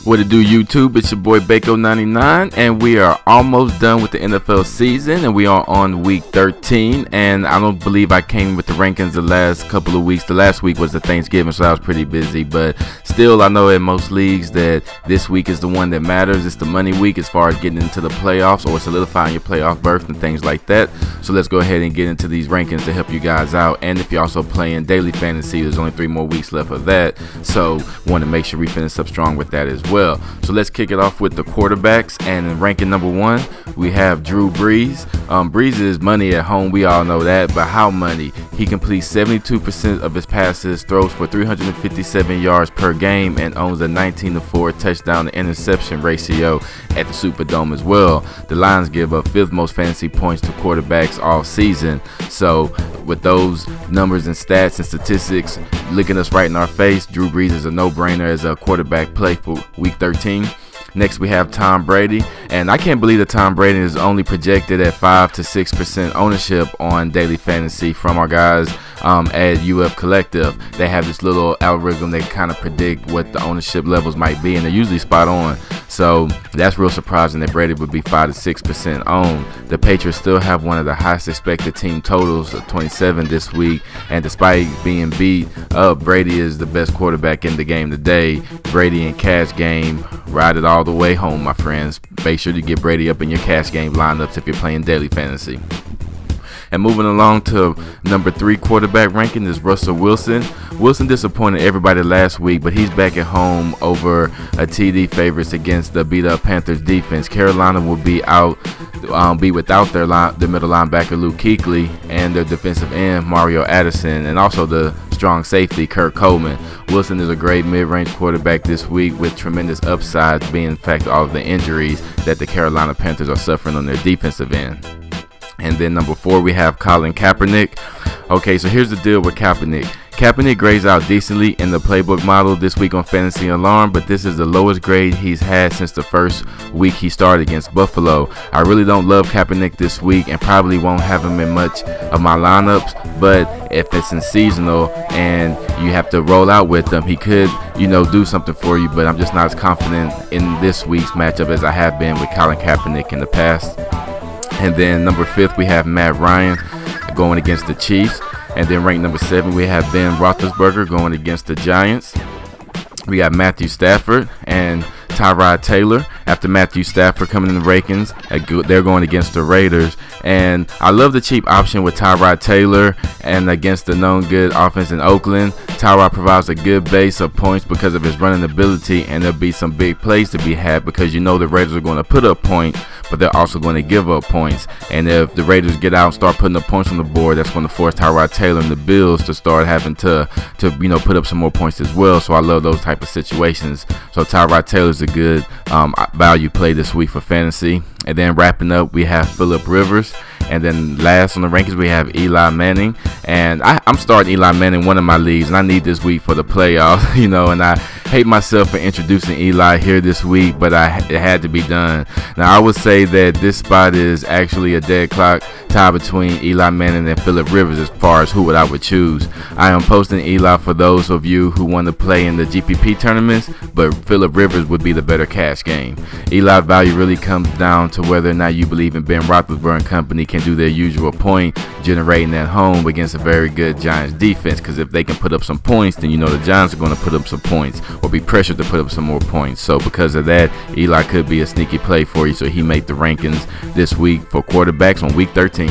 What it do, YouTube? It's your boy Bako99, and we are almost done with the NFL season, and we are on week 13. And I don't believe I came with the rankings the last couple of weeks. The last week was the Thanksgiving, so I was pretty busy. But still, I know in most leagues that this week is the one that matters. It's the money week as far as getting into the playoffs or solidifying your playoff berth and things like that. So let's go ahead and get into these rankings to help you guys out. And if you're also playing daily fantasy, there's only 3 more weeks left of that. So want to make sure we finish up strong with that as well. So let's kick it off with the quarterbacks, and in ranking number 1 we have Drew Brees. Brees is money at home, we all know that, but how money? He completes 72% of his passes, throws for 357 yards per game, and owns a 19-4 touchdown to interception ratio at the Superdome as well. The Lions give up 5th most fantasy points to quarterbacks all season. So with those numbers and stats and statistics looking us right in our face, Drew Brees is a no-brainer as a quarterback play for week 13. Next, we have Tom Brady, and I can't believe that Tom Brady is only projected at 5 to 6% ownership on daily fantasy from our guys at UF Collective. They have this little algorithm that kind of predict what the ownership levels might be, and they're usually spot on. So that's real surprising that Brady would be 5 to 6% owned. The Patriots still have one of the highest expected team totals of 27 this week, and despite being beat up, Brady is the best quarterback in the game today. Brady in cash game, ride it all the way home, my friends. Make sure to get Brady up in your cash game lineups if you're playing daily fantasy. And moving along to number 3 quarterback ranking is Russell Wilson. Wilson disappointed everybody last week, but he's back at home over a TD favorites against the beat-up Panthers defense. Carolina will be without their middle linebacker Luke Kuechly and their defensive end Mario Addison, and also the strong safety Kurt Coleman. Wilson is a great mid-range quarterback this week with tremendous upsides, being in fact all of the injuries that the Carolina Panthers are suffering on their defensive end. And then number 4 we have Colin Kaepernick. Okay, so here's the deal with Kaepernick. Kaepernick grades out decently in the playbook model this week on Fantasy Alarm, but this is the lowest grade he's had since the first week he started against Buffalo. I really don't love Kaepernick this week and probably won't have him in much of my lineups, but if it's in seasonal and you have to roll out with him, he could, do something for you, but I'm just not as confident in this week's matchup as I have been with Colin Kaepernick in the past. And then number 5 we have Matt Ryan going against the Chiefs. And then ranked number 7 we have Ben Roethlisberger going against the Giants. We got Matthew Stafford and Tyrod Taylor. After Matthew Stafford coming in the rankings, they're going against the Raiders. And I love the cheap option with Tyrod Taylor and against the known good offense in Oakland. Tyrod provides a good base of points because of his running ability, and there'll be some big plays to be had because the Raiders are going to put up points, but they're also going to give up points. And if the Raiders get out and start putting up points on the board, that's going to force Tyrod Taylor and the Bills to start having to put up some more points as well. So I love those type of situations. So Tyrod Taylor's a good value play this week for fantasy. And then wrapping up, we have Phillip Rivers. And then last on the rankings, we have Eli Manning. And I'm starting Eli Manning in one of my leagues, and I need this week for the playoffs, and I hate myself for introducing Eli here this week, but it had to be done. Now, I would say that this spot is actually a dead clock tie between Eli Manning and Phillip Rivers as far as who I would choose. I am posting Eli for those of you who want to play in the GPP tournaments, but Phillip Rivers would be the better cash game. Eli value really comes down to whether or not you believe in Ben Roethlisberger and company can do their usual point generating at home against a very good Giants defense, because if they can put up some points, then the Giants are going to put up some points or be pressured to put up some more points. So because of that, Eli could be a sneaky play for you, so he made the rankings this week for quarterbacks on week 13.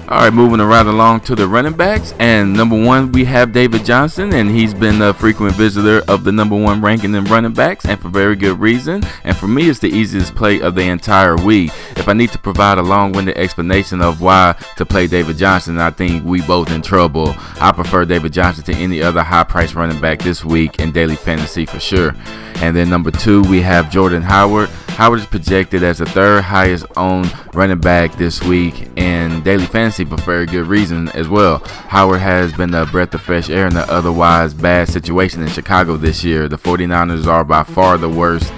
All right, moving right along to the running backs, and number 1 we have David Johnson, and he's been a frequent visitor of the number 1 ranking in running backs, and for very good reason. And for me, it's the easiest play of the entire week. If I need to provide a long-winded explanation of why to play David Johnson, I think we both in trouble. I prefer David Johnson to any other high-priced running back this week in daily fantasy for sure. And then number 2 we have Jordan Howard. Howard is projected as the 3rd highest owned running back this week in daily fantasy for very good reason as well. Howard has been a breath of fresh air in an otherwise bad situation in Chicago this year. The 49ers are by far the worst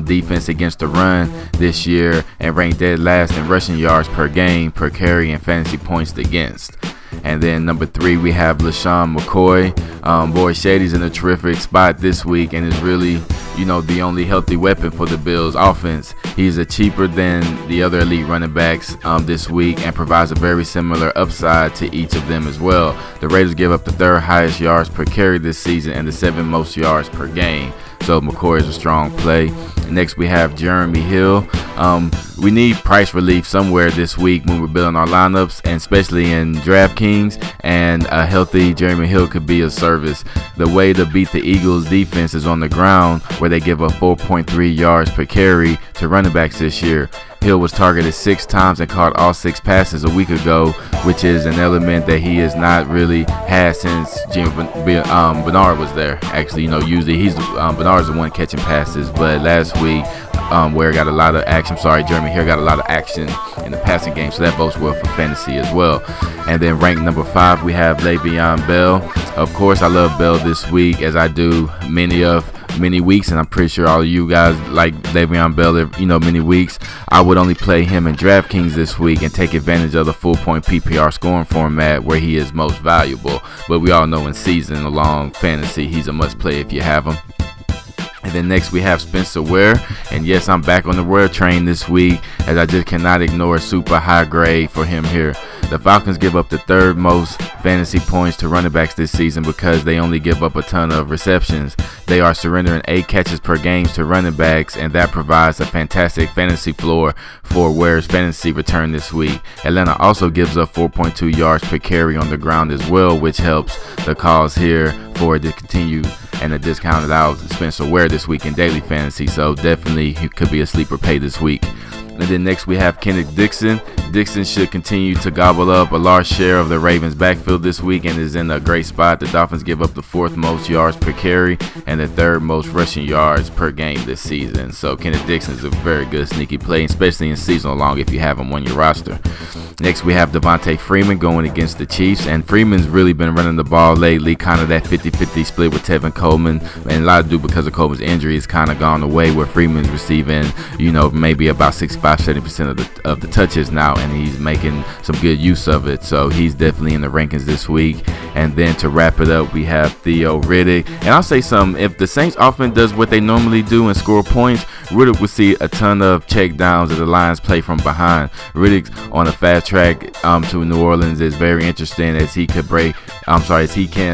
defense against the run this year and ranked dead last in rushing yards per game, per carry, and fantasy points against. And then number 3, we have LeSean McCoy. Boy, Shady's in a terrific spot this week and is really, the only healthy weapon for the Bills offense. He's a cheaper than the other elite running backs this week and provides a very similar upside to each of them as well. The Raiders give up the 3rd highest yards per carry this season and the 7th most yards per game. So McCoy is a strong play. Next, we have Jeremy Hill. We need price relief somewhere this week when we're building our lineups, and especially in DraftKings, and a healthy Jeremy Hill could be of service. The way to beat the Eagles defense is on the ground, where they give up 4.3 yards per carry to running backs this year. Hill was targeted 6 times and caught all 6 passes a week ago, which is an element that he has not really had since Bernard was there. Actually, usually Bernard's the one catching passes, but last week Ware got a lot of action. Jeremy Hill got a lot of action in the passing game, so that bodes well for fantasy as well. And then ranked number 5, we have Le'Veon Bell. Of course, I love Bell this week, as I do many weeks, and I'm pretty sure all of you guys like Le'Veon Bell many weeks. I would only play him in DraftKings this week and take advantage of the full point PPR scoring format where he is most valuable. But we all know in season along fantasy, he's a must play if you have him. And then next we have Spencer Ware, and yes, I'm back on the Ware train this week, as I just cannot ignore a super high grade for him here. The Falcons give up the 3rd most fantasy points to running backs this season because they only give up a ton of receptions. They are surrendering 8 catches per game to running backs, and that provides a fantastic fantasy floor for Ware's fantasy return this week. Atlanta also gives up 4.2 yards per carry on the ground as well, which helps the cause here for it to continue and a discounted out Spencer Ware this week in daily fantasy. So definitely he could be a sleeper pay this week. And then next we have Kenneth Dixon. Dixon should continue to gobble up a large share of the Ravens' backfield this week and is in a great spot. The Dolphins give up the 4th most yards per carry and the 3rd most rushing yards per game this season. So Kenneth Dixon is a very good sneaky play, especially in seasonal long if you have him on your roster. Next we have Devontae Freeman going against the Chiefs, and Freeman's really been running the ball lately, kind of that 50-50 split with Tevin Coleman, and a lot of do because of Coleman's injury has kind of gone away, where Freeman's receiving maybe about 65-70% of the touches now, and he's making some good use of it. So he's definitely in the rankings this week. And then to wrap it up, we have Theo Riddick. And I'll say something, if the Saints offense does what they normally do and score points, Riddick will see a ton of check downs as the Lions play from behind. Riddick on a fast track to New Orleans is very interesting, as he can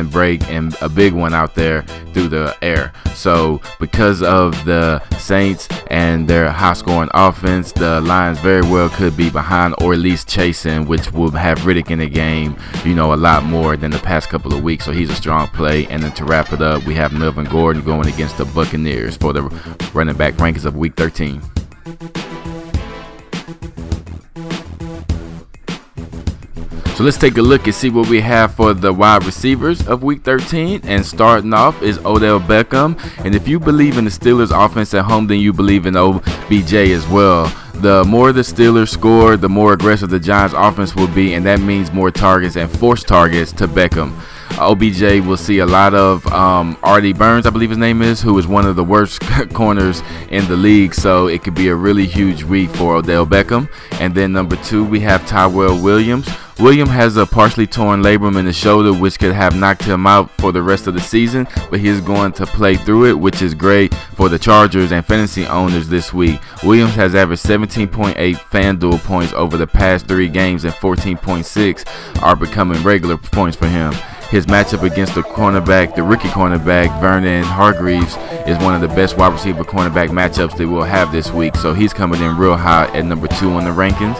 break and a big one out there through the air. So because of the Saints and their high scoring offense, the Lions very well could be behind or at least chasing, which will have Riddick in the game, a lot more than the past couple of weeks. So he's a strong play. And then to wrap it up, we have Melvin Gordon going against the Buccaneers for the running back rankings of week 13. So let's take a look and see what we have for the wide receivers of week 13. And starting off is Odell Beckham. And if you believe in the Steelers offense at home, then you believe in OBJ as well. The more the Steelers score, the more aggressive the Giants offense will be, and that means more targets and forced targets to Beckham. OBJ will see a lot of Artie Burns, I believe his name is, who is one of the worst corners in the league. So it could be a really huge week for Odell Beckham. And then number 2, we have Tyrell Williams. Williams has a partially torn labrum in the shoulder, which could have knocked him out for the rest of the season, but he is going to play through it, which is great for the Chargers and fantasy owners this week. Williams has averaged 17.8 FanDuel points over the past 3 games, and 14.6 are becoming regular points for him. His matchup against the rookie cornerback, Vernon Hargreaves, is one of the best wide receiver cornerback matchups they will have this week. So he's coming in real high at number 2 on the rankings.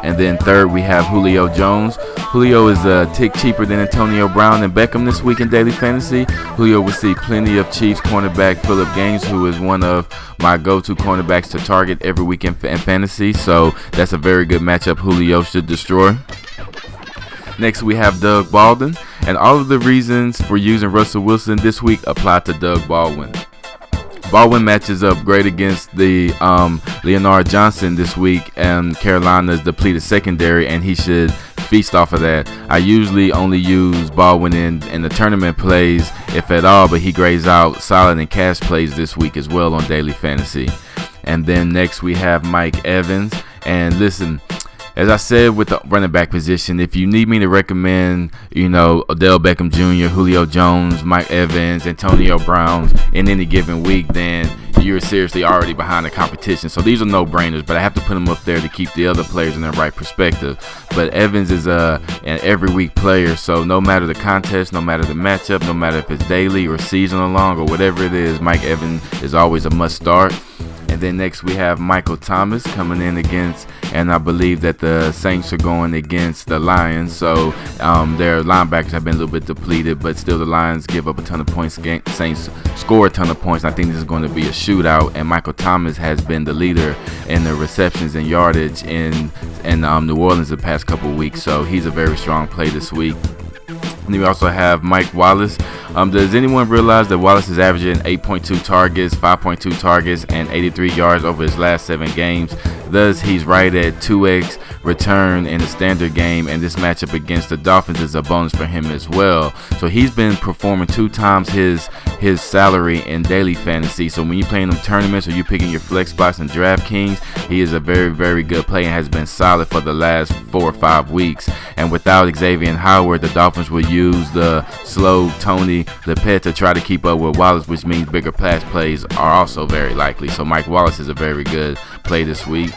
And then third, we have Julio Jones. Julio is a tick cheaper than Antonio Brown and Beckham this week in daily fantasy. Julio will see plenty of Chiefs cornerback Phillip Gaines, who is one of my go-to cornerbacks to target every week in fantasy. So that's a very good matchup Julio should destroy. Next, we have Doug Baldwin. And all of the reasons for using Russell Wilson this week apply to Doug Baldwin. Baldwin matches up great against the Leonard Johnson this week and Carolina's depleted secondary, and he should feast off of that. I usually only use Baldwin in the tournament plays, if at all, but he grades out solid in cash plays this week as well on daily fantasy. And then next we have Mike Evans. And listen, as I said with the running back position, if you need me to recommend, Odell Beckham Jr., Julio Jones, Mike Evans, Antonio Brown in any given week, then you're seriously already behind the competition. So these are no-brainers, but I have to put them up there to keep the other players in the right perspective. But Evans is an every week player, so no matter the contest, no matter the matchup, no matter if it's daily or seasonal long or whatever it is, Mike Evans is always a must start. And then next we have Michael Thomas coming in against, and I believe that the Saints are going against the Lions. So their linebackers have been a little bit depleted, but still the Lions give up a ton of points. Saints score a ton of points. I think this is going to be a shootout, and Michael Thomas has been the leader in the receptions and yardage in New Orleans the past couple weeks. So he's a very strong play this week. And then we also have Mike Wallace. Does anyone realize that Wallace is averaging 8.2 targets, 5.2 targets, and 83 yards over his last 7 games? Thus, he's right at 2x return in the standard game, and this matchup against the Dolphins is a bonus for him as well. So he's been performing 2 times his salary in daily fantasy. So when you're playing them tournaments or you're picking your flex spots in DraftKings, he is a very, very good play and has been solid for the last 4 or 5 weeks. And without Xavier Howard, the Dolphins will use the slow Tony Lepet to try to keep up with Wallace, which means bigger pass plays are also very likely. So Mike Wallace is a very good play this week.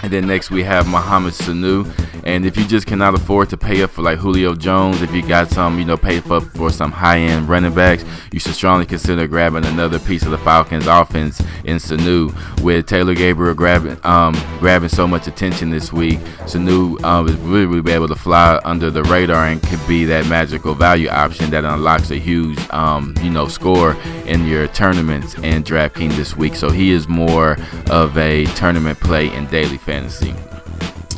And then next we have Mohamed Sanu. And if you just cannot afford to pay up for like Julio Jones, if you got some, pay up for some high-end running backs, you should strongly consider grabbing another piece of the Falcons offense in Sanu. With Taylor Gabriel grabbing so much attention this week, Sanu is really be able to fly under the radar and could be that magical value option that unlocks a huge, score in your tournaments and DraftKings this week. So he is more of a tournament play in daily fantasy.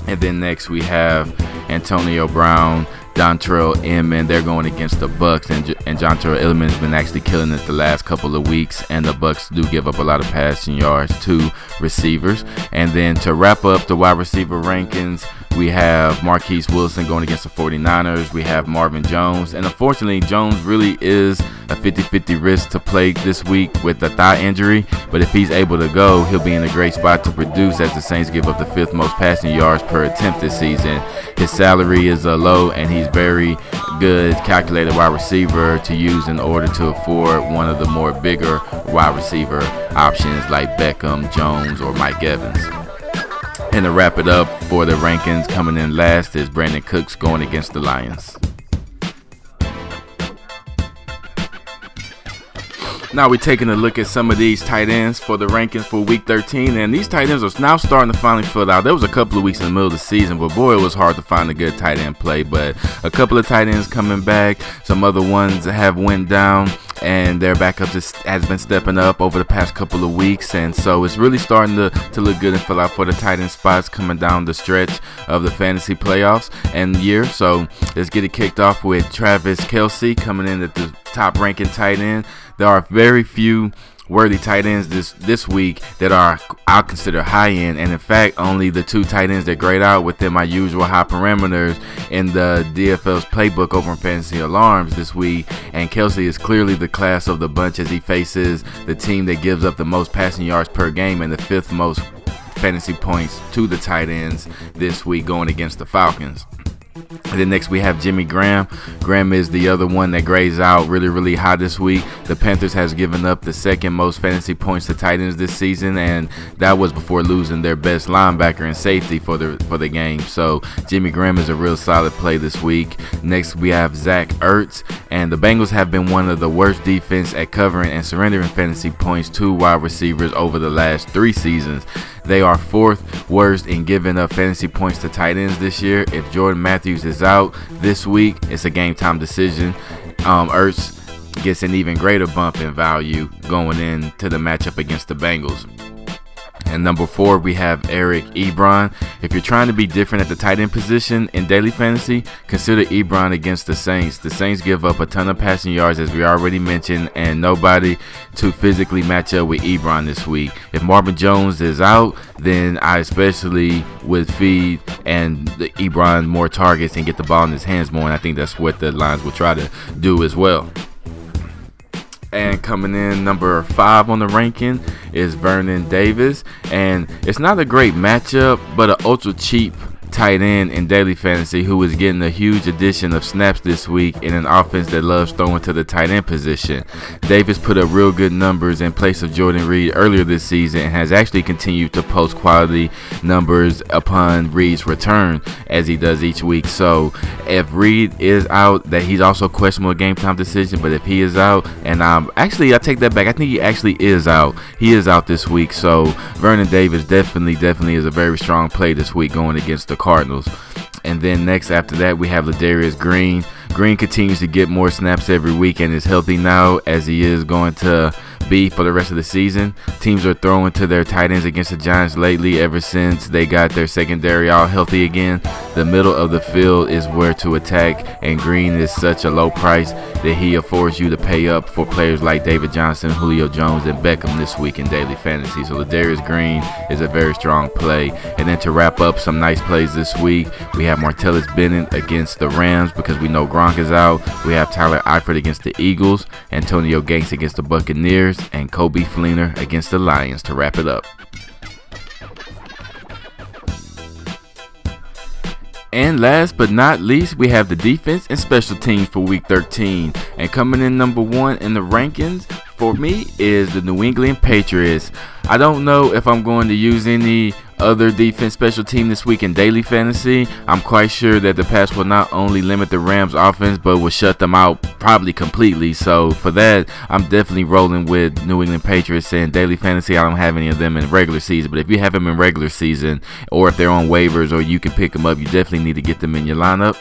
And then next we have Antonio Brown, Dontrell Inman. They're going against the Bucks, and Dontrell Inman has been actually killing it the last couple of weeks, and the Bucks do give up a lot of passing yards to receivers. And then to wrap up the wide receiver rankings, we have Marquise Wilson going against the 49ers. We have Marvin Jones, and unfortunately Jones really is a 50-50 risk to play this week with the thigh injury, but if he's able to go, he'll be in a great spot to produce, as the Saints give up the 5th most passing yards per attempt this season. His salary is low, and he's very good calculated wide receiver to use in order to afford one of the more bigger wide receiver options like Beckham, Jones, or Mike Evans. And to wrap it up for the rankings, coming in last is Brandon Cooks going against the Lions. Now we're taking a look at some of these tight ends for the rankings for week 13, and these tight ends are now starting to finally fill out. There was a couple of weeks in the middle of the season, but boy, it was hard to find a good tight end play. But a couple of tight ends coming back, some other ones have went down, and their backup has been stepping up over the past couple of weeks, and so it's really starting to look good and fill out for the tight end spots coming down the stretch of the fantasy playoffs and year. So let's get it kicked off with Travis Kelce coming in at the top ranking tight end. There are very few worthy tight ends this week that I'll consider high end, and in fact only the 2 tight ends that grade out within my usual high parameters in the DFL's playbook over in Fantasy Alarms this week. And Kelce is clearly the class of the bunch, as he faces the team that gives up the most passing yards per game and the 5th most fantasy points to the tight ends this week, going against the Falcons. And then next we have Jimmy Graham. Graham is the other one that grades out really, really high this week. The Panthers has given up the 2nd most fantasy points to tight ends this season, and that was before losing their best linebacker and safety for the game. So Jimmy Graham is a real solid play this week. Next we have Zach Ertz, and the Bengals have been one of the worst defense at covering and surrendering fantasy points to wide receivers over the last 3 seasons. They are 4th worst in giving up fantasy points to tight ends this year. If Jordan Matthews is out this week, it's a game time decision. Ertz gets an even greater bump in value going into the matchup against the Bengals. And number 4, we have Eric Ebron. If you're trying to be different at the tight end position in daily fantasy, consider Ebron against the Saints. The Saints give up a ton of passing yards, as we already mentioned, and nobody to physically match up with Ebron this week. If Marvin Jones is out, then I especially would feed and the Ebron more targets and get the ball in his hands more, and I think that's what the Lions will try to do as well. And coming in number 5 on the ranking is Vernon Davis. And it's not a great matchup, but an ultra cheap tight end in daily fantasy who is getting a huge addition of snaps this week in an offense that loves throwing to the tight end position. Davis put up real good numbers in place of Jordan Reed earlier this season and has actually continued to post quality numbers upon Reed's return as he does each week. So if Reed is out, that he's also questionable game time decision, but if he is out, and actually I take that back, I think he actually is out. He is out this week, so Vernon Davis definitely is a very strong play this week going against the Cardinals. And then next after that we have Ladarius Green. Green continues to get more snaps every week and is healthy now, as he is going to be for the rest of the season. Teams are throwing to their tight ends against the Giants lately ever since they got their secondary all healthy again. The middle of the field is where to attack, and Green is such a low price that he affords you to pay up for players like David Johnson, Julio Jones, and Beckham this week in daily fantasy. So Ladarius Green is a very strong play. And then to wrap up some nice plays this week, we have Martellus Bennett against the Rams because we know Gronk is out. We have Tyler Eifert against the Eagles, Antonio Gates against the Buccaneers, and Kobe Fleener against the Lions to wrap it up. And last but not least, we have the defense and special teams for week 13. And coming in number 1 in the rankings for me is the New England Patriots. I don't know if I'm going to use any other defense special team this week in daily fantasy. I'm quite sure that the pass will not only limit the Rams offense, but will shut them out probably completely. So for that, I'm definitely rolling with New England Patriots in daily fantasy. I don't have any of them in regular season, but if you have them in regular season, or if they're on waivers or you can pick them up, you definitely need to get them in your lineup.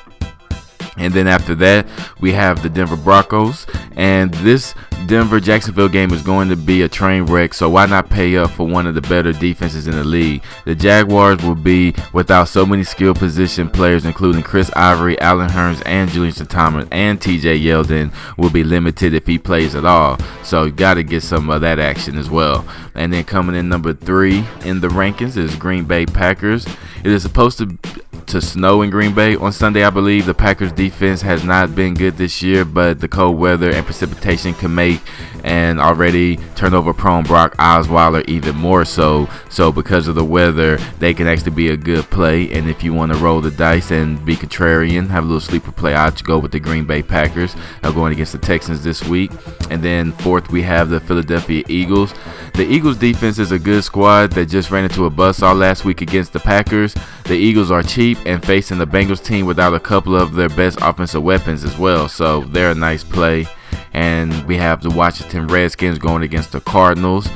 And then after that, we have the Denver Broncos, and this Denver-Jacksonville game is going to be a train wreck, so why not pay up for one of the better defenses in the league? The Jaguars will be without so many skill position players, including Chris Ivory, Allen Hurns, and Julian Thomas, and TJ Yeldon will be limited if he plays at all. So you got to get some of that action as well. And then coming in number 3 in the rankings is Green Bay Packers. It is supposed to snow in Green Bay on Sunday, I believe. The Packers defense has not been good this year, but the cold weather and precipitation can make an already turnover prone Brock Osweiler even more so. So because of the weather, they can actually be a good play. And if you want to roll the dice and be contrarian, have a little sleeper play, I'd go with the Green Bay Packers going against the Texans this week. And then 4th, we have the Philadelphia Eagles. The Eagles defense is a good squad that just ran into a bust all last week against the Packers. The Eagles are cheap and facing the Bengals team without a couple of their best offensive weapons as well, so they're a nice play. And we have the Washington Redskins going against the Cardinals.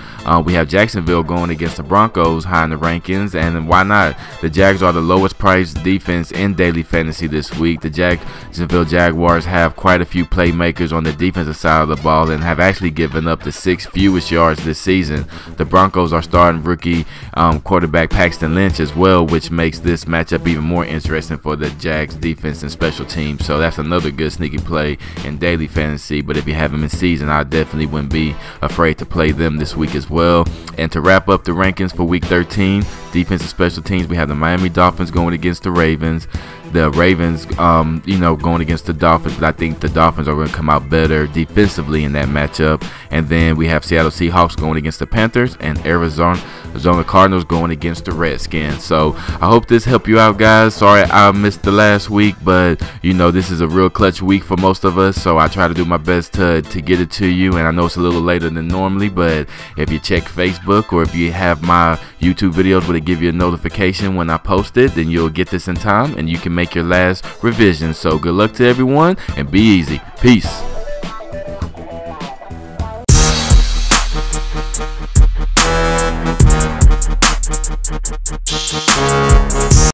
We have Jacksonville going against the Broncos high in the rankings, and why not? The Jags are the lowest priced defense in daily fantasy this week. The Jacksonville Jaguars have quite a few playmakers on the defensive side of the ball and have actually given up the 6th fewest yards this season. The Broncos are starting rookie quarterback Paxton Lynch as well, which makes this matchup even more interesting for the Jags defense and special teams. So that's another good sneaky play in daily fantasy. But if you have them in season, I definitely wouldn't be afraid to play them this week as well. And to wrap up the rankings for week 13, defense and special teams, we have the Miami Dolphins going against the Ravens. The Ravens, going against the Dolphins, but I think the Dolphins are going to come out better defensively in that matchup. And then we have Seattle Seahawks going against the Panthers, and Arizona Cardinals going against the Redskins. So I hope this helped you out, guys. Sorry I missed the last week, but this is a real clutch week for most of us, so I try to do my best to get it to you. And I know it's a little later than normally, but if you check Facebook or if you have my YouTube videos where they give you a notification when I post it, then you'll get this in time and you can make your last revision. So good luck to everyone and be easy. Peace.